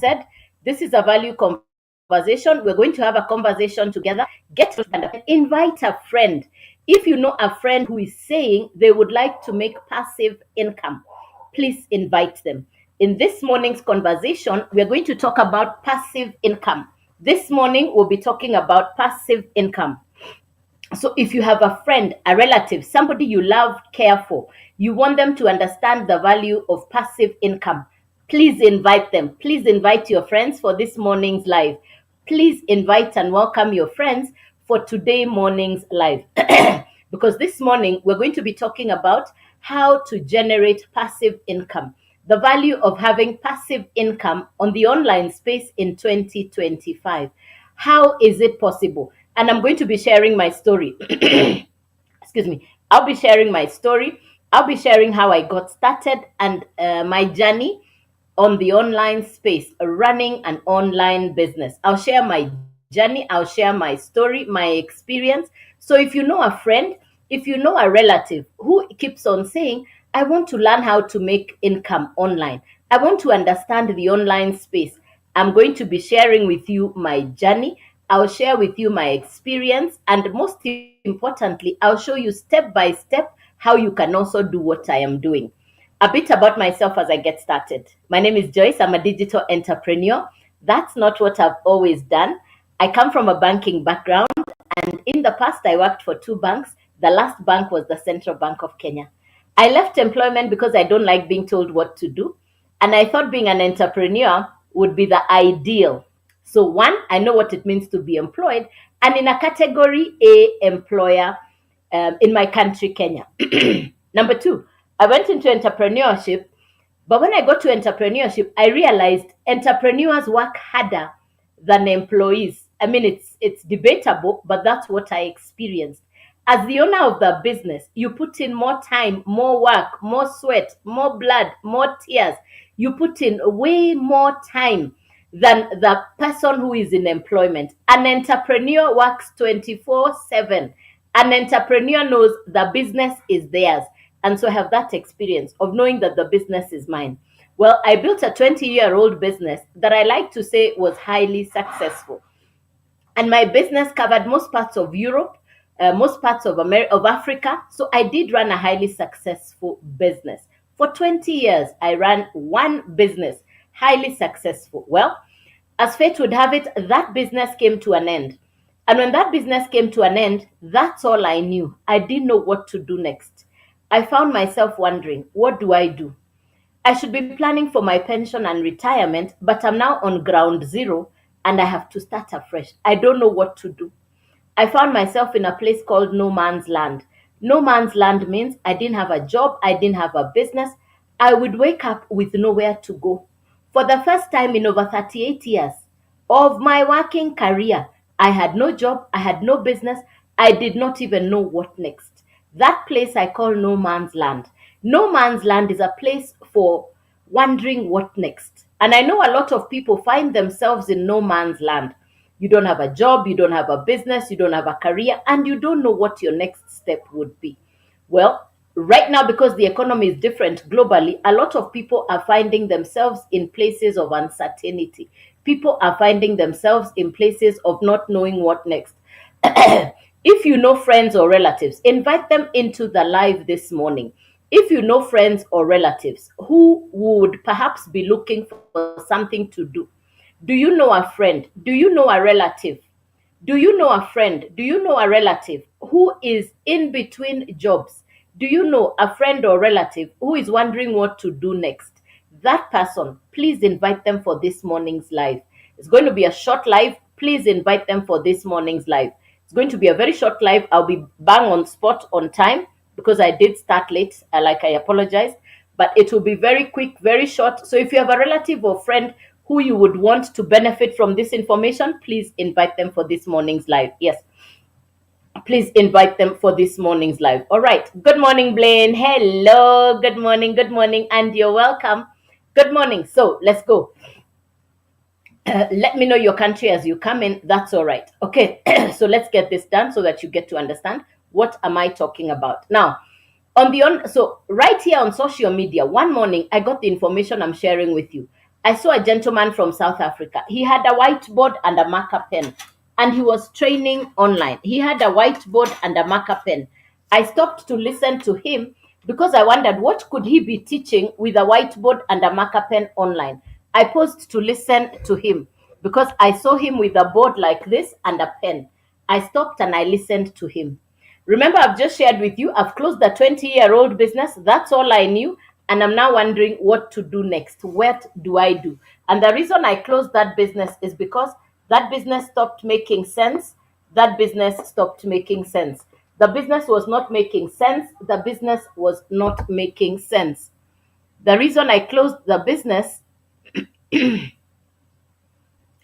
said, this is a value conversation. We're going to have a conversation together. Get to and invite a friend. If you know a friend who is saying they would like to make passive income, please invite them. In this morning's conversation, we're going to talk about passive income. This morning, we'll be talking about passive income. So if you have a friend, a relative, somebody you love, care for, you want them to understand the value of passive income, please invite them. Please invite your friends for this morning's live. Please invite and welcome your friends for today morning's live. Because this morning we're going to be talking about how to generate passive income, the value of having passive income on the online space in 2025. How is it possible? And I'm going to be sharing my story. Excuse me. I'll be sharing my story. I'll be sharing how I got started and my journey on the online space, running an online business. I'll share my journey. I'll share my story, my experience. So if you know a friend, if you know a relative who keeps on saying, I want to learn how to make income online, I want to understand the online space, I'm going to be sharing with you my journey. I'll share with you my experience. And most importantly, I'll show you step by step how you can also do what I am doing. A bit about myself as I get started. My name is Joyce. I'm a digital entrepreneur. That's not what I've always done. I come from a banking background, and in the past, I worked for two banks. The last bank was the Central Bank of Kenya. I left employment because I don't like being told what to do, and I thought being an entrepreneur would be the ideal. So one, I know what it means to be employed, and in a category A employer in my country, Kenya. Number two, I went into entrepreneurship, but when I got to entrepreneurship, I realized entrepreneurs work harder than employees. I mean, it's debatable, but that's what I experienced. As the owner of the business, you put in more time, more work, more sweat, more blood, more tears. You put in way more time than the person who is in employment. An entrepreneur works 24/7. An entrepreneur knows the business is theirs. And so I have that experience of knowing that the business is mine. Well, I built a 20-year-old business that I like to say was highly successful. And my business covered most parts of Europe, most parts of Africa. So I did run a highly successful business. For 20 years, I ran one business, highly successful. Well, as fate would have it, that business came to an end. And when that business came to an end, that's all I knew. I didn't know what to do next. I found myself wondering, what do I do? I should be planning for my pension and retirement, but I'm now on ground zero and I have to start afresh. I don't know what to do. I found myself in a place called no man's land. No man's land means I didn't have a job, I didn't have a business. I would wake up with nowhere to go. For the first time in over 38 years of my working career, I had no job, I had no business, I did not even know what next. That place I call no man's land. No man's land is a place for wondering what next. And I know a lot of people find themselves in no man's land. You don't have a job, you don't have a business, you don't have a career, and you don't know what your next step would be. Well, right now, because the economy is different globally, a lot of people are finding themselves in places of uncertainty. People are finding themselves in places of not knowing what next. If you know friends or relatives, invite them into the live this morning. If you know friends or relatives who would perhaps be looking for something to do you know a friend? Do you know a relative? Do you know a friend? Do you know a relative who is in between jobs? Do you know a friend or relative who is wondering what to do next? That person, please invite them for this morning's live. It's going to be a short live. Please invite them for this morning's live. It's going to be a very short live. I'll be bang on spot on time because I did start late. I apologize. But it will be very quick, very short. So if you have a relative or friend who you would want to benefit from this information, please invite them for this morning's live. Yes. Please invite them for this morning's live. All right. Good morning, Blaine. Hello. Good morning. Good morning. And you're welcome. Good morning. So let's go. Let me know your country as you come in. That's all right. Okay. So let's get this done so that you get to understand what am I talking about. Now, so right here on social media, one morning I got the information I'm sharing with you. I saw a gentleman from South Africa. He had a whiteboard and a marker pen, and he was training online. He had a whiteboard and a marker pen. I stopped to listen to him because I wondered what could he be teaching with a whiteboard and a marker pen online. I paused to listen to him because I saw him with a board like this and a pen. I stopped and I listened to him. Remember, I've just shared with you, I've closed a 20-year-old business. That's all I knew. And I'm now wondering what to do next. What do I do? And the reason I closed that business is because that business stopped making sense. That business stopped making sense. The business was not making sense. The business was not making sense. The reason I closed the business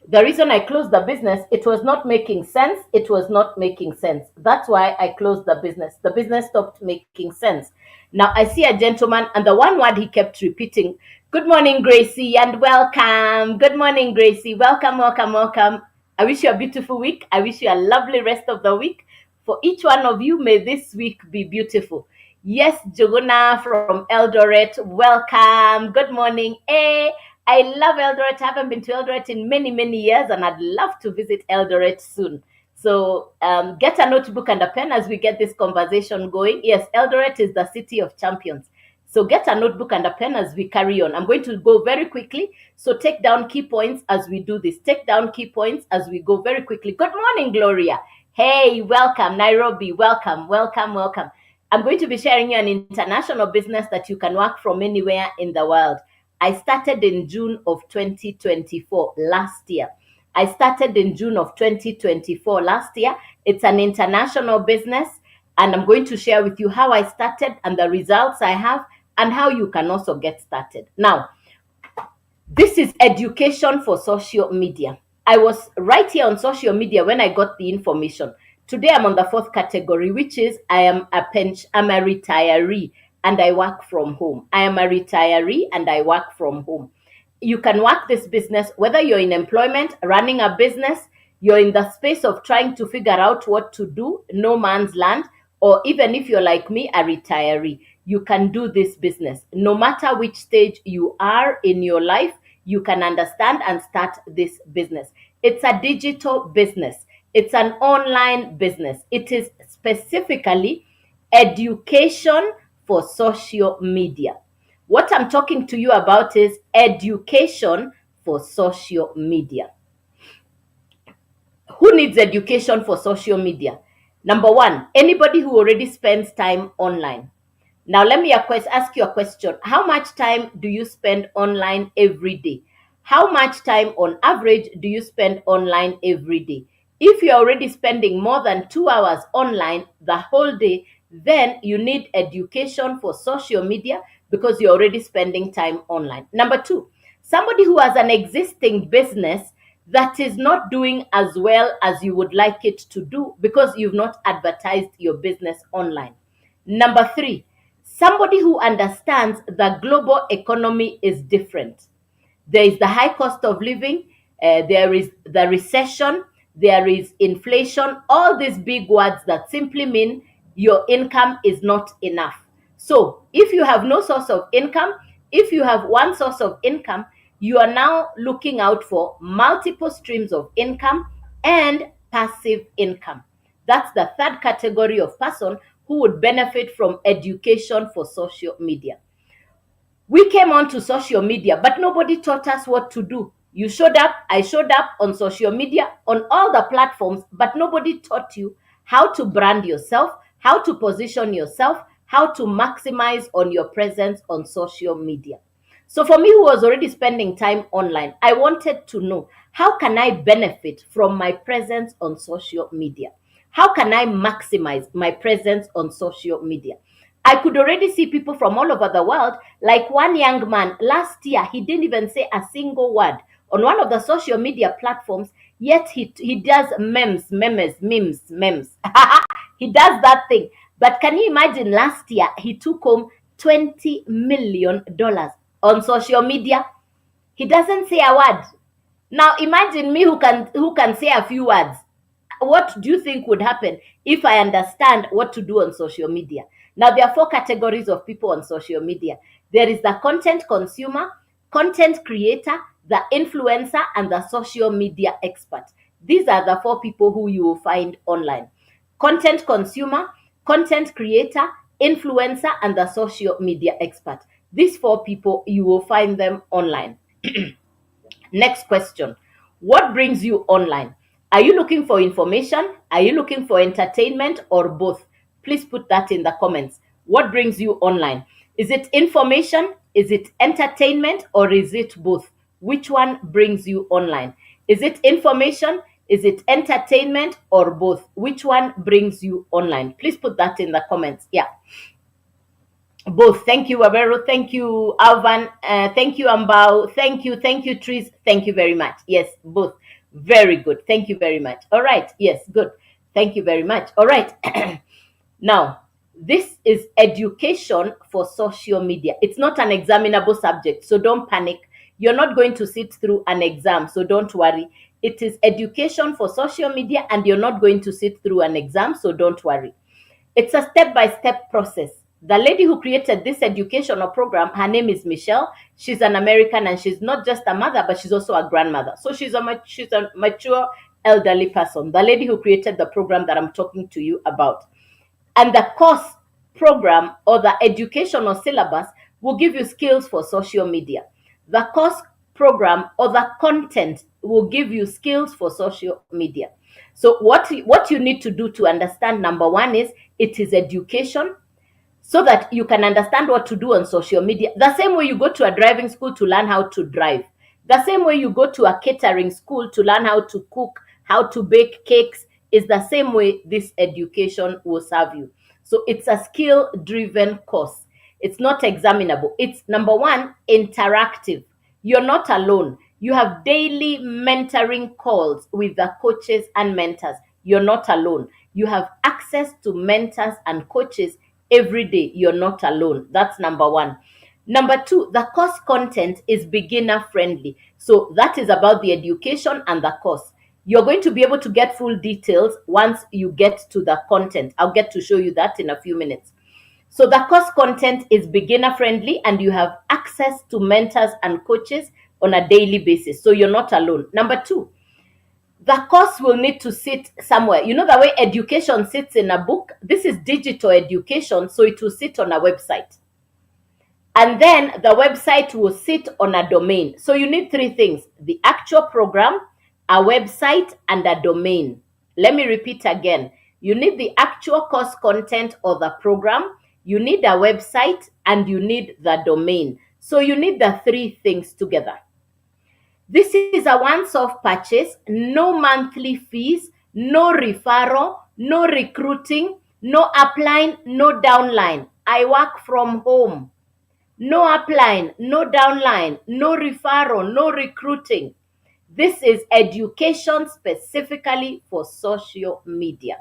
the reason I closed the business, it was not making sense. It was not making sense. That's why I closed the business. The business stopped making sense. Now I see a gentleman, and the one word he kept repeating, "Good morning, Gracie, and welcome. Good morning, Gracie. Welcome, welcome, welcome. I wish you a beautiful week. I wish you a lovely rest of the week. For each one of you, may this week be beautiful." Yes, Joguna from Eldoret, welcome. Good morning. Hey, I love Eldoret. I haven't been to Eldoret in many, many years, and I'd love to visit Eldoret soon. So get a notebook and a pen as we get this conversation going. Yes, Eldoret is the city of champions. So get a notebook and a pen as we carry on. I'm going to go very quickly. So take down key points as we do this. Take down key points as we go very quickly. Good morning, Gloria. Hey, welcome, Nairobi. Welcome, welcome, welcome. I'm going to be sharing you an international business that you can work from anywhere in the world. I started in June of 2024 last year. I started in June of 2024 last year. It's an international business, and I'm going to share with you how I started and the results I have and how you can also get started. Now, this is education for social media. I was right here on social media when I got the information. Today I'm on the fourth category, which is I'm a retiree and I work from home. I am a retiree and I work from home. You can work this business whether you're in employment, running a business, you're in the space of trying to figure out what to do, no man's land, or even if you're like me, a retiree. You can do this business. No matter which stage you are in your life, you can understand and start this business. It's a digital business. It's an online business. It is specifically education for social media. What I'm talking to you about is education for social media. Who needs education for social media? Number one, anybody who already spends time online. Now, let me ask you a question. How much time do you spend online every day? How much time on average do you spend online every day? If you're already spending more than 2 hours online the whole day, then you need education for social media because you're already spending time online. Number two, somebody who has an existing business that is not doing as well as you would like it to do because you've not advertised your business online. Number three, somebody who understands the global economy is different. There is the high cost of living, there is the recession, there is inflation, all these big words that simply mean your income is not enough. So if you have no source of income, if you have one source of income, you are now looking out for multiple streams of income and passive income. That's the third category of person who would benefit from education for social media. We came onto social media, but nobody taught us what to do. You showed up, I showed up on social media, on all the platforms, but nobody taught you how to brand yourself, how to position yourself, how to maximize on your presence on social media. So for me, who was already spending time online, I wanted to know, how can I benefit from my presence on social media? How can I maximize my presence on social media? I could already see people from all over the world. Like one young man last year, he didn't even say a single word on one of the social media platforms, yet he does memes. He does that thing. But can you imagine last year, he took home $20 million on social media? He doesn't say a word. Now imagine me who can say a few words. What do you think would happen if I understand what to do on social media? Now, there are four categories of people on social media. There is the content consumer, content creator, the influencer, and the social media expert. These are the four people who you will find online: content consumer, content creator, influencer, and the social media expert. These four people, you will find them online. Next question. What brings you online? Are you looking for information? Are you looking for entertainment, or both? Please put that in the comments. What brings you online? Is it information? Is it entertainment? Or is it both? Which one brings you online? Is it information? Is it entertainment, or both? Which one brings you online? Please put that in the comments. Yeah. Both. Thank you, Abero. Thank you, Alvan. Thank you, Ambao. Thank you, Tris. Thank you very much. Yes, both. Very good. Thank you very much. All right. Yes, good. Thank you very much. All right. Now, this is education for social media. It's not an examinable subject, so don't panic. You're not going to sit through an exam, so don't worry. It is education for social media, and you're not going to sit through an exam, so don't worry. It's a step-by-step process. The lady who created this educational program, her name is Michelle. She's an American, and she's not just a mother, but she's also a grandmother. So she's a mature elderly person. The lady who created the program that I'm talking to you about. And the course program, or the educational syllabus, will give you skills for social media. The course program, or the content, will give you skills for social media. So what you need to do to understand, number one, is it is education, so that you can understand what to do on social media. The same way you go to a driving school to learn how to drive. The same way you go to a catering school to learn how to cook, how to bake cakes, is the same way this education will serve you. So it's a skill-driven course. It's not examinable. It's, number one, interactive. You're not alone. You have daily mentoring calls with the coaches and mentors. You're not alone. You have access to mentors and coaches every day. You're not alone. That's number one. Number two, the course content is beginner friendly. So that is about the education and the course. You're going to be able to get full details once you get to the content. I'll get to show you that in a few minutes. So the course content is beginner friendly, and you have access to mentors and coaches on a daily basis. So you're not alone. Number two, the course will need to sit somewhere. You know the way education sits in a book? This is digital education, so it will sit on a website. And then the website will sit on a domain. So you need three things: the actual program, a website, and a domain. Let me repeat again. You need the actual course content or the program, you need a website, and you need the domain. So you need the three things together. This is a once-off purchase, no monthly fees, no referral, no recruiting, no upline, no downline. I work from home. No upline, no downline, no referral, no recruiting. This is education specifically for social media.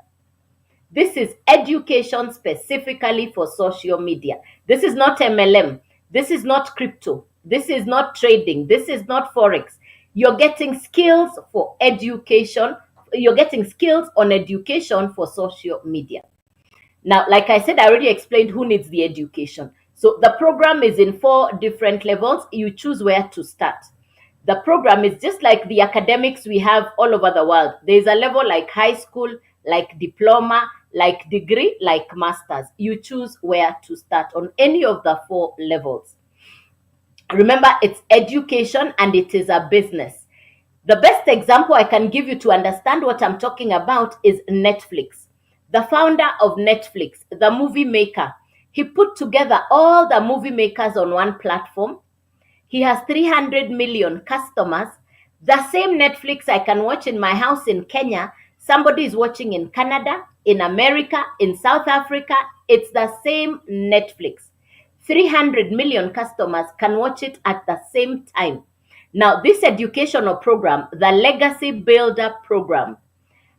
This is education specifically for social media. This is not MLM. This is not crypto. This is not trading. This is not Forex. You're getting skills for education. You're getting skills on education for social media. Now, like I said, I already explained who needs the education. So the program is in 4 different levels. You choose where to start. The program is just like the academics we have all over the world. There's a level like high school, like diploma, like degree, like masters. You choose where to start on any of the 4 levels. Remember, it's education and it is a business. The best example I can give you to understand what I'm talking about is Netflix. The founder of Netflix, the movie maker, he put together all the movie makers on one platform. He has 300 million customers. The same Netflix I can watch in my house in Kenya, somebody is watching in Canada, in America, in South Africa. It's the same Netflix. 300 million customers can watch it at the same time. Now, this educational program, the Legacy Builder program,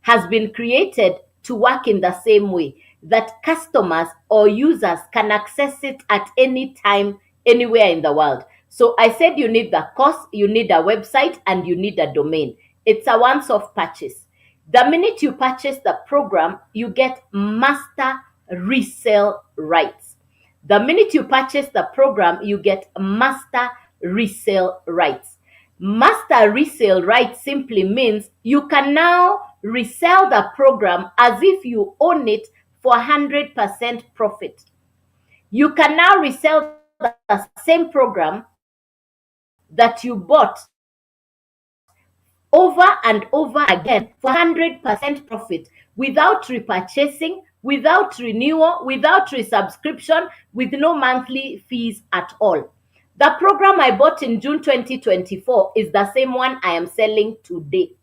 has been created to work in the same way, that customers or users can access it at any time, anywhere in the world. So I said you need the course, you need a website, and you need a domain. It's a once-off purchase. The minute you purchase the program, you get master resale rights. The minute you purchase the program, you get master resale rights. Master resale rights simply means you can now resell the program as if you own it for 100% profit. You can now resell the same program that you bought over and over again for 100% profit without repurchasing, without renewal, without resubscription, with no monthly fees at all. The program I bought in June 2024 is the same one I am selling today.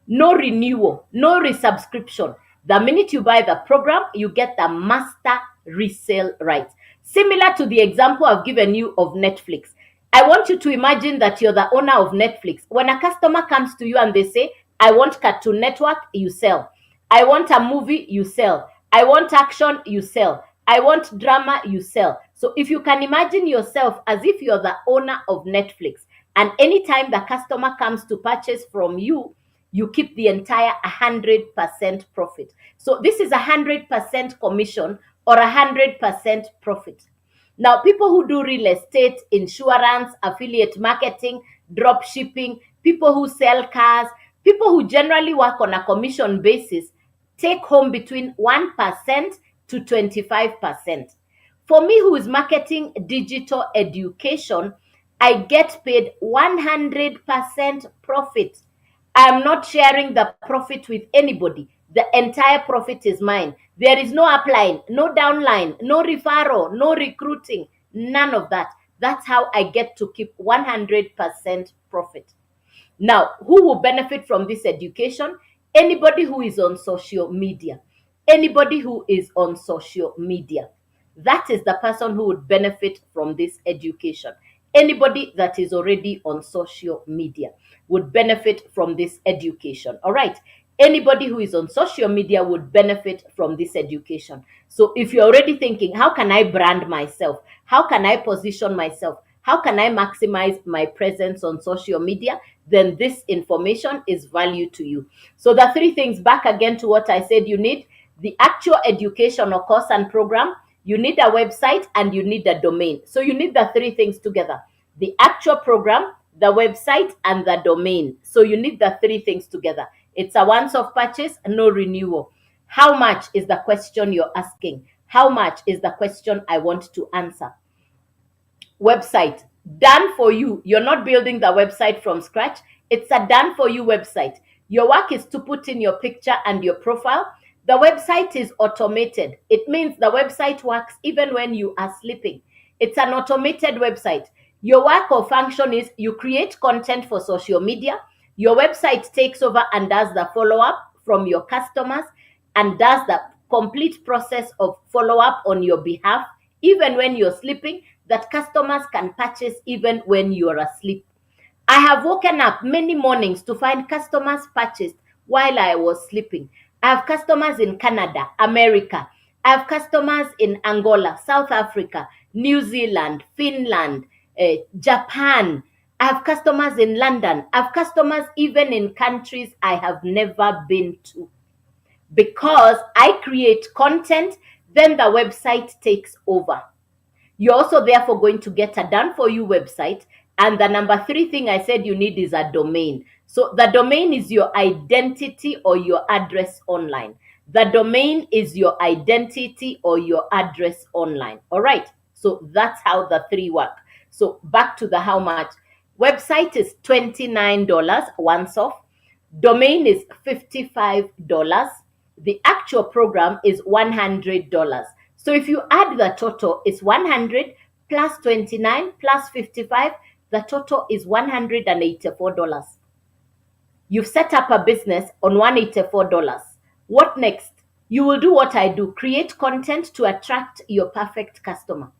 No renewal, no resubscription. The minute you buy the program, you get the master resale rights. Similar to the example I've given you of Netflix. I want you to imagine that you're the owner of Netflix. When a customer comes to you and they say, I want Cartoon Network, you sell. I want a movie, you sell. I want action, you sell. I want drama, you sell. So if you can imagine yourself as if you're the owner of Netflix, and anytime the customer comes to purchase from you, you keep the entire 100% profit. So this is 100% commission or 100% profit. Now, people who do real estate, insurance, affiliate marketing, drop shipping, people who sell cars, people who generally work on a commission basis take home between 1% to 25%. For me, who is marketing digital education, I get paid 100% profit. I'm not sharing the profit with anybody. The entire profit is mine. There is no upline, no downline, no referral, no recruiting, none of that. That's how I get to keep 100% profit. Now, who will benefit from this education? Anybody who is on social media. Anybody who is on social media. That is the person who would benefit from this education. Anybody that is already on social media would benefit from this education. All right. Anybody who is on social media would benefit from this education. So if you're already thinking, how can I brand myself? How can I position myself? How can I maximize my presence on social media? Then this information is value to you. So the three things, back again to what I said, you need the actual educational course and program, you need a website, and you need a domain. So you need the three things together: the actual program, the website, and the domain. So you need the three things together. It's a once-off purchase, no renewal. How much is the question you're asking? How much is the question I want to answer? Website, done for you. You're not building the website from scratch. It's a done for you website. Your work is to put in your picture and your profile. The website is automated. It means the website works even when you are sleeping. It's an automated website. Your work or function is you create content for social media. Your website takes over and does the follow-up from your customers and does the complete process of follow-up on your behalf, even when you're sleeping, that customers can purchase even when you're asleep. I have woken up many mornings to find customers purchased while I was sleeping. I have customers in Canada, America. I have customers in Angola, South Africa, New Zealand, Finland, Japan. I have customers in London. I have customers even in countries I have never been to. Because I create content, then the website takes over. You're also therefore going to get a done for you website. And the number three thing I said you need is a domain. So the domain is your identity or your address online. The domain is your identity or your address online. All right. So that's how the three work. So back to the how much. Website is $29 once off. Domain is $55. The actual program is $100. So if you add the total, it's 100 plus 29 plus 55. The total is $184. You've set up a business on $184. What next? You will do what I do. Create content to attract your perfect customer.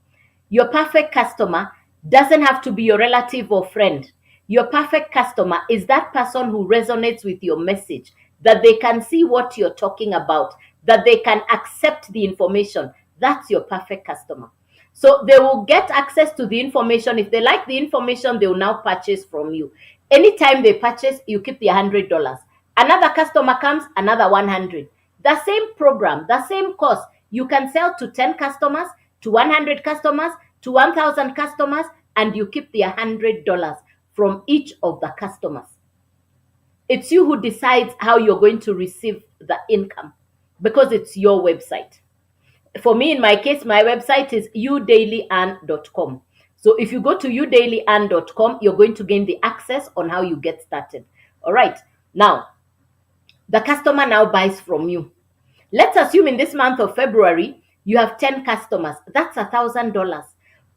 Your perfect customer doesn't have to be your relative or friend. Your perfect customer is that person who resonates with your message, that they can see what you're talking about, that they can accept the information. That's your perfect customer. So they will get access to the information. If they like the information, they will now purchase from you. Anytime they purchase, you keep the $100. Another customer comes, another 100. The same program, the same course, you can sell to 10 customers, to 100 customers, to 1,000 customers, and you keep the $100 from each of the customers. It's you who decides how you're going to receive the income because it's your website. For me, in my case, my website is youdailyearn.com. So if you go to youdailyearn.com, you're going to gain the access on how you get started. All right. Now, the customer now buys from you. Let's assume in this month of February, you have 10 customers. That's $1,000.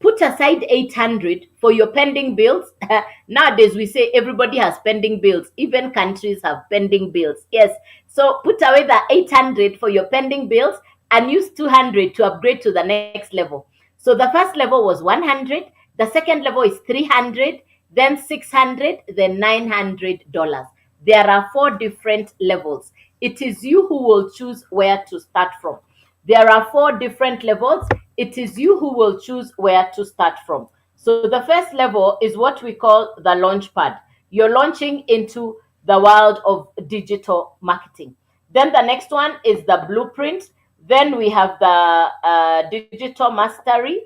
Put aside 800 for your pending bills. Nowadays, we say everybody has pending bills. Even countries have pending bills. Yes. So put away the 800 for your pending bills and use 200 to upgrade to the next level. So the first level was 100. The second level is 300, then 600, then $900. There are 4 different levels. It is you who will choose where to start from. There are 4 different levels. It is you who will choose where to start from. So the first level is what we call the launch pad. You're launching into the world of digital marketing. Then the next one is the blueprint. Then we have the digital mastery.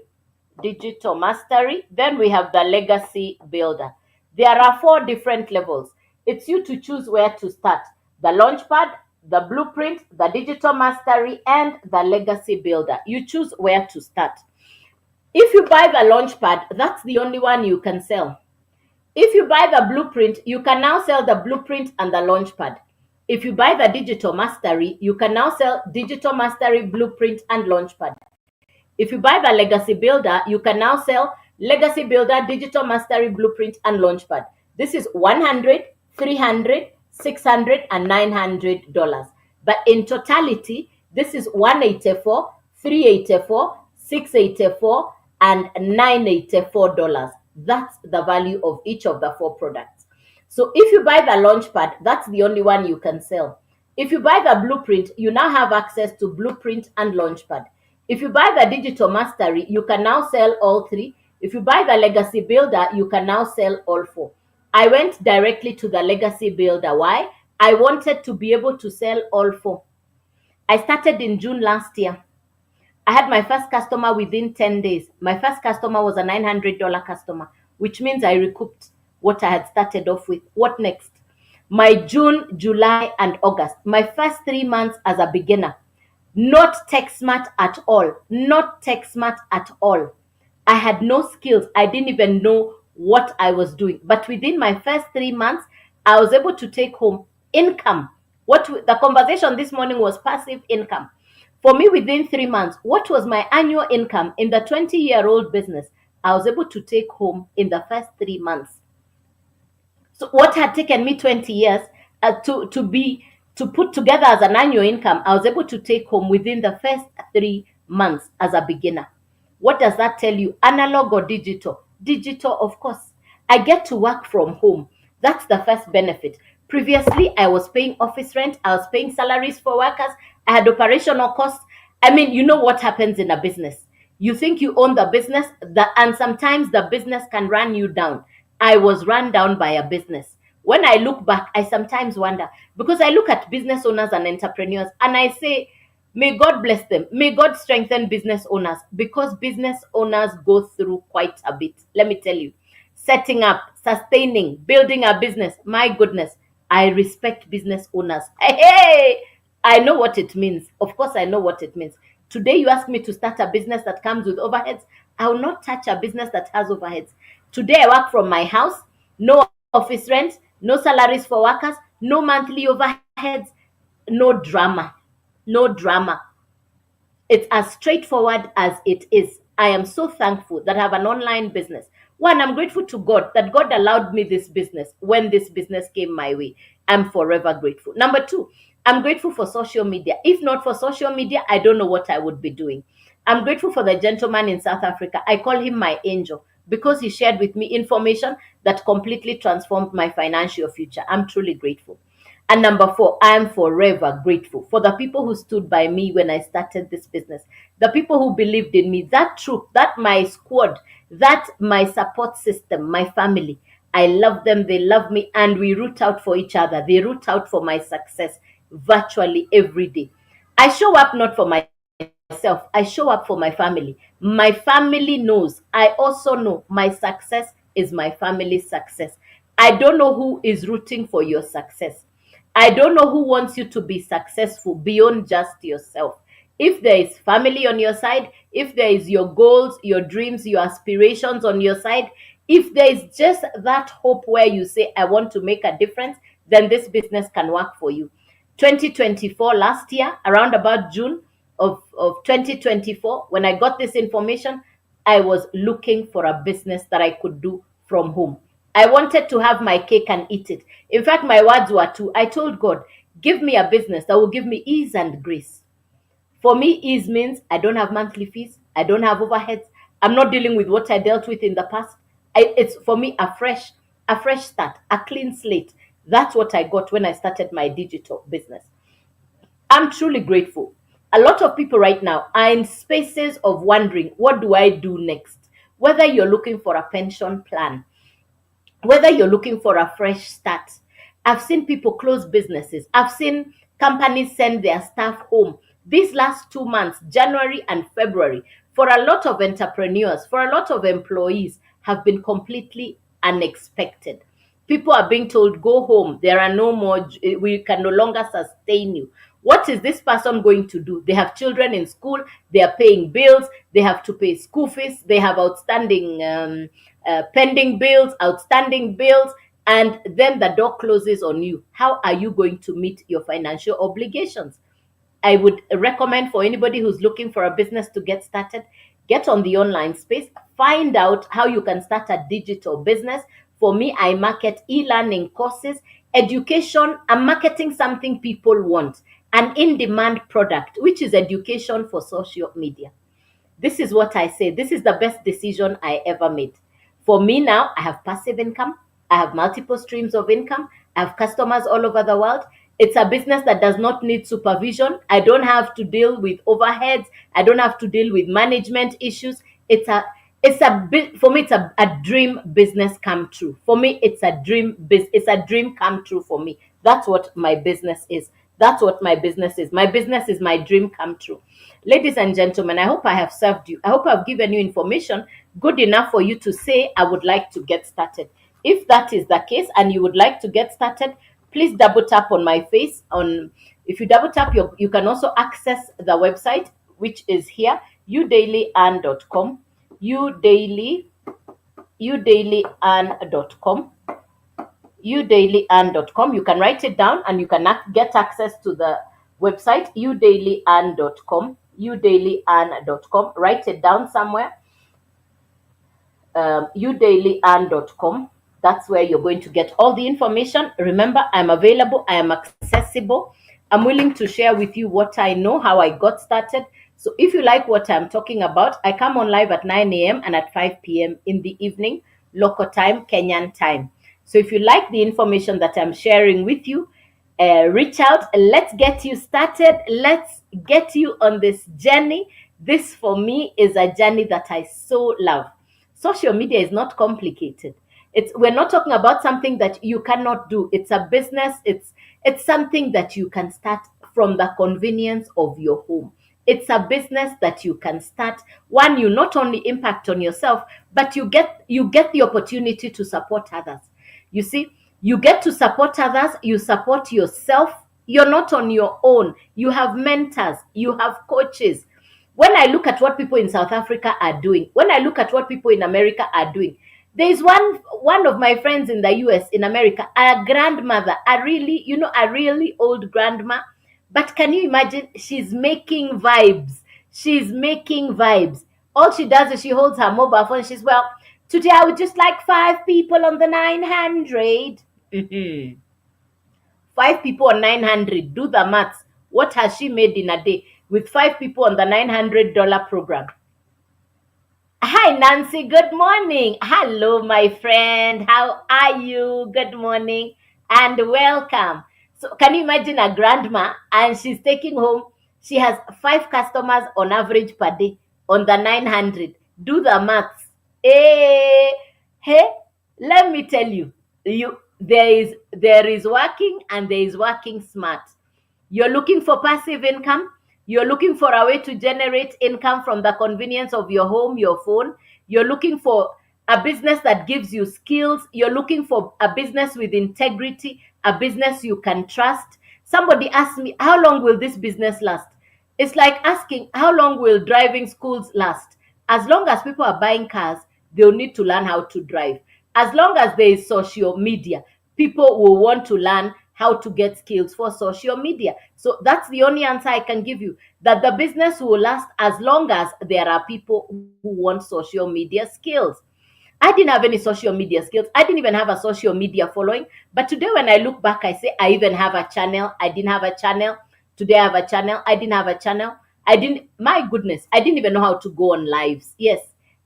Then we have the legacy builder. There are 4 different levels. It's you to choose where to start: the launchpad, the blueprint, the digital mastery, and the legacy builder. You choose where to start. If you buy the launchpad, that's the only one you can sell. If you buy the blueprint, you can now sell the blueprint and the launchpad. If you buy the digital mastery, you can now sell digital mastery, blueprint, and launchpad. If you buy the legacy builder, you can now sell legacy builder, digital mastery, blueprint, and launchpad. This is 100, 300, 600, and $900. But in totality, this is 184, 384, 684, and $984. That's the value of each of the 4 products. So if you buy the launchpad, that's the only one you can sell. If you buy the blueprint, you now have access to blueprint and launchpad. If you buy the digital mastery, you can now sell all 3. If you buy the legacy builder, you can now sell all 4. I went directly to the legacy builder. Why? I wanted to be able to sell all 4. I started in June last year. I had my first customer within 10 days. My first customer was a $900 customer, which means I recouped what I had started off with. What next? My June, July, and August, my first 3 months as a beginner, not tech smart at all. Not tech smart at all. I had no skills. I didn't even know what I was doing. But within my first 3 months, I was able to take home income. The conversation this morning was passive income. For me, within 3 months, what was my annual income in the 20-year-old business? I was able to take home in the first 3 months. So what had taken me 20 years to put together as an annual income, I was able to take home within the first 3 months as a beginner. What does that tell you? Analog or digital? Digital, of course. I get to work from home. That's the first benefit. Previously, I was paying office rent. I was paying salaries for workers. I had operational costs. I mean, you know what happens in a business. You think you own the business, and sometimes the business can run you down. I was run down by a business. When I look back, I sometimes wonder, because I look at business owners and entrepreneurs and I say, may God bless them. May God strengthen business owners, because business owners go through quite a bit. Let me tell you, setting up, sustaining, building a business. My goodness, I respect business owners. Hey, I know what it means. Of course, I know what it means. Today, you ask me to start a business that comes with overheads. I will not touch a business that has overheads. Today, I work from my house. No office rent, no salaries for workers, no monthly overheads, no drama. No drama. It's as straightforward as it is. I am so thankful that I have an online business. One, I'm grateful to God that God allowed me this business when this business came my way. I'm forever grateful. Number 2, I'm grateful for social media. If not for social media, I don't know what I would be doing. I'm grateful for the gentleman in South Africa. I call him my angel because he shared with me information that completely transformed my financial future. I'm truly grateful. And number 4, I am forever grateful for the people who stood by me when I started this business, the people who believed in me, that troop, that my squad, that my support system, my family. I love them, they love me, and we root out for each other. They root out for my success virtually every day. I show up not for myself. myself. I show up for my family. My family knows. I also know my success is my family's success. I don't know who is rooting for your success. I don't know who wants you to be successful beyond just yourself. If there is family on your side, if there is your goals, your dreams, your aspirations on your side, if there is just that hope where you say, I want to make a difference, then this business can work for you. 2024, last year, around about June of 2024, when I got this information, I was looking for a business that I could do from home. I wanted to have my cake and eat it. In fact, my words were two. I told God, give me a business that will give me ease and grace. For me, ease means I don't have monthly fees, I don't have overheads, I'm not dealing with what I dealt with in the past. It's for me a fresh start, a clean slate. That's what I got when I started my digital business. I'm truly grateful. A lot of people right now are in spaces of wondering, what do I do next? Whether you're looking for a pension plan, whether you're looking for a fresh start. I've seen people close businesses. I've seen companies send their staff home. These last 2 months, January and February, for a lot of entrepreneurs, for a lot of employees, have been completely unexpected. People are being told, go home. There are no more, we can no longer sustain you. What is this person going to do? They have children in school, they are paying bills, they have to pay school fees, they have outstanding pending bills, outstanding bills, and then the door closes on you. How are you going to meet your financial obligations? I would recommend for anybody who's looking for a business to get started, get on the online space, find out how you can start a digital business. For me, I market e-learning courses, education. I'm marketing something people want, an in-demand product, which is education for social media. This is what I say. This is the best decision I ever made. For me now, I have passive income. I have multiple streams of income. I have customers all over the world. It's a business that does not need supervision. I don't have to deal with overheads. I don't have to deal with management issues. It's a bit for me. It's a dream business come true. For me, it's a dream come true for me. That's what my business is. That's what my business is. My business is my dream come true. Ladies and gentlemen, I hope I have served you. I hope I've given you information good enough for you to say, I would like to get started. If that is the case and you would like to get started, please double tap on my face. If you double tap, you can also access the website, which is here, udailyarn.com, udaily, udailyarn.com, udailyarn.com. You can write it down and you can get access to the website, udailyarn.com, udailyarn.com. Write it down somewhere, udailyarn.com. That's where you're going to get all the information. Remember, I'm available, I am accessible. I'm willing to share with you what I know, how I got started. So if you like what I'm talking about, I come on live at 9 a.m. and at 5 p.m. in the evening, local time, Kenyan time. So if you like the information that I'm sharing with you, reach out. Let's get you started. Let's get you on this journey. This for me is a journey that I so love. Social media is not complicated. We're not talking about something that you cannot do. It's a business. It's something that you can start from the convenience of your home. It's a business that you can start. One, you not only impact on yourself, but you get the opportunity to support others. You see, you get to support others, you support yourself. You're not on your own. You have mentors, you have coaches. When I look at what people in South Africa are doing, when I look at what people in America are doing, there is one of my friends in the US, in America, a grandmother, a really old grandma. But can you imagine? She's making vibes. She's making vibes. All she does is she holds her mobile phone. She's, well, today I would just like 5 people on the 900. Mhm. 5 people on 900. Do the maths. What has she made in a day with 5 people on the $900 program? Hi, Nancy. Good morning. Hello, my friend. How are you? Good morning and welcome. So, can you imagine a grandma and she's taking home? She has 5 customers on average per day on the 900. Do the maths. Hey, let me tell you, there is working and there is working smart. You're looking for passive income. You're looking for a way to generate income from the convenience of your home, your phone. You're looking for a business that gives you skills. You're looking for a business with integrity, a business you can trust. Somebody asked me, how long will this business last? It's like asking, how long will driving schools last? As long as people are buying cars, they'll need to learn how to drive. As long as there is social media, people will want to learn how to get skills for social media. So that's the only answer I can give you, that the business will last as long as there are people who want social media skills. I didn't have any social media skills. I didn't even have a social media following. But today, when I look back, I say I even have a channel. I didn't have a channel. Today, I have a channel. I didn't have a channel. I didn't, my goodness, I didn't even know how to go on lives. Yes.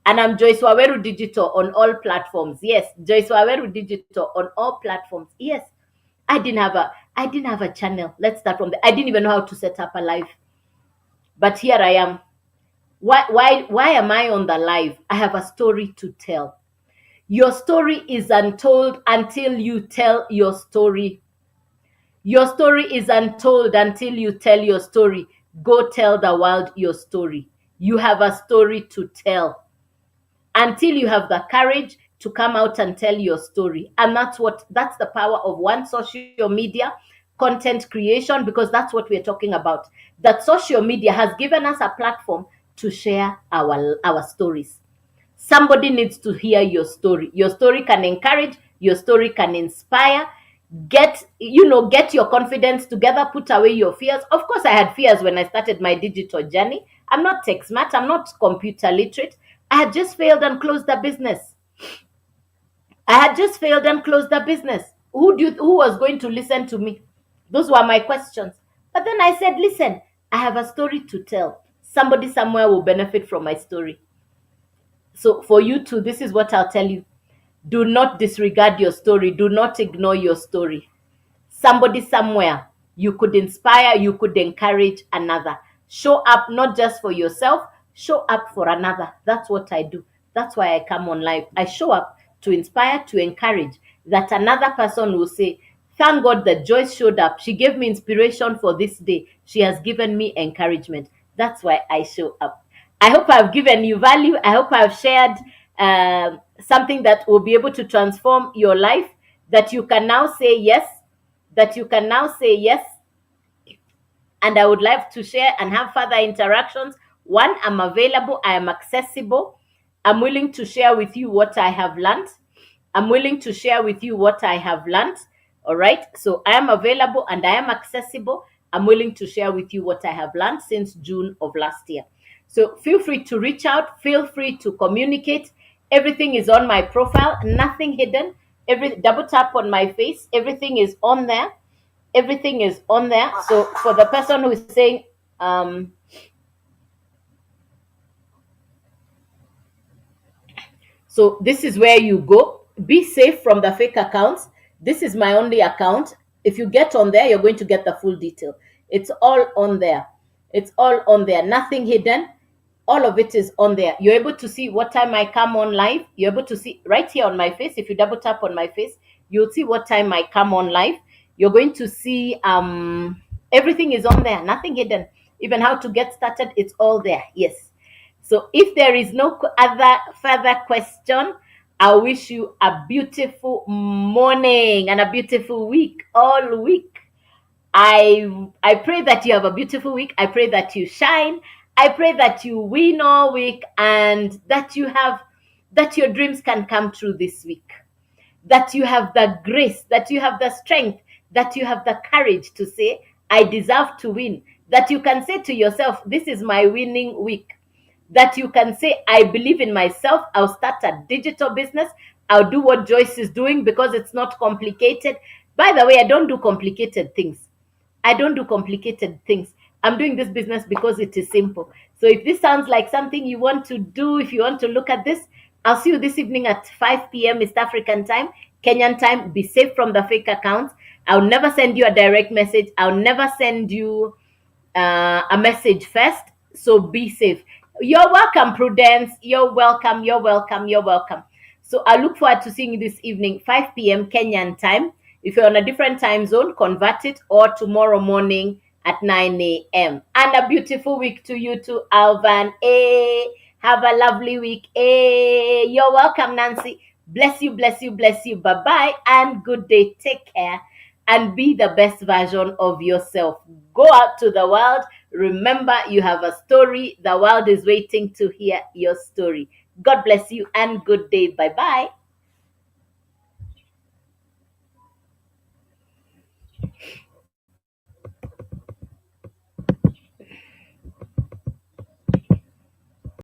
And I'm Joyce Waweru Digital on all platforms. Yes. Joyce Waweru Digital on all platforms. Yes. I didn't have a channel. Let's start from there. I didn't even know how to set up a live. But here I am. Why am I on the live? I have a story to tell. Your story is untold until you tell your story. Your story is untold until you tell your story. Go tell the world your story. You have a story to tell until you have the courage to come out and tell your story. And that's the power of one social media content creation, because that's what we're talking about. That social media has given us a platform to share our stories. Somebody needs to hear your story. Your story can encourage, your story can inspire. Get your confidence together, put away your fears. Of course, I had fears when I started my digital journey. I'm not tech smart, I'm not computer literate. I had just failed and closed the business. I had just failed and closed the business. Who was going to listen to me? Those were my questions. But then I said, listen, I have a story to tell. Somebody somewhere will benefit from my story. So for you too, this is what I'll tell you. Do not disregard your story. Do not ignore your story. Somebody somewhere, you could inspire, you could encourage another. Show up not just for yourself, show up for another. That's what I do. That's why I come on live. I show up to inspire, to encourage, that another person will say, thank God that Joyce showed up. She gave me inspiration for this day. She has given me encouragement. That's why I show up. I hope I've given you value. I hope I've shared something that will be able to transform your life, that you can now say yes, and I would like to share and have further interactions. One, I'm available, I am accessible. I'm willing to share with you what I have learned. I'm willing to share with you what I have learned. All right. So I am available and I am accessible. I'm willing to share with you what I have learned since June of last year. So feel free to reach out. Feel free to communicate. Everything is on my profile, nothing hidden. Double tap on my face. Everything is on there. Everything is on there. So for the person who is saying, so this is where you go. Be safe from the fake accounts. This is my only account. If you get on there, you're going to get the full detail. It's all on there. It's all on there. Nothing hidden. All of it is on there. You're able to see what time I come on live. You're able to see right here on my face. If you double tap on my face, you'll see what time I come on live. You're going to see everything is on there. Nothing hidden. Even how to get started, it's all there. Yes. So if there is no other further question, I wish you a beautiful morning and a beautiful week, all week. I pray that you have a beautiful week. I pray that you shine. I pray that you win all week, and that your dreams can come true this week. That you have the grace, that you have the strength, that you have the courage to say, I deserve to win. That you can say to yourself, this is my winning week. That you can say, I believe in myself. I'll start a digital business. I'll do what Joyce is doing because it's not complicated. By the way, I don't do complicated things. I don't do complicated things. I'm doing this business because it is simple. So if this sounds like something you want to do, if you want to look at this, I'll see you this evening at 5 p.m. East African time, Kenyan time. Be safe from the fake accounts. I'll never send you a direct message. I'll never send you a message first. So be safe. You're welcome, Prudence. You're welcome. You're welcome. You're welcome. So I look forward to seeing you this evening, 5 p.m. Kenyan time. If you're on a different time zone, convert it, or tomorrow morning at 9 a.m. And a beautiful week to you too, Alvan. Have a lovely week. You're welcome, Nancy. Bless you, bless you, bless you. Bye bye and good day. Take care and be the best version of yourself. Go out to the world. Remember, you have a story. The world is waiting to hear your story. God bless you and good day. Bye bye.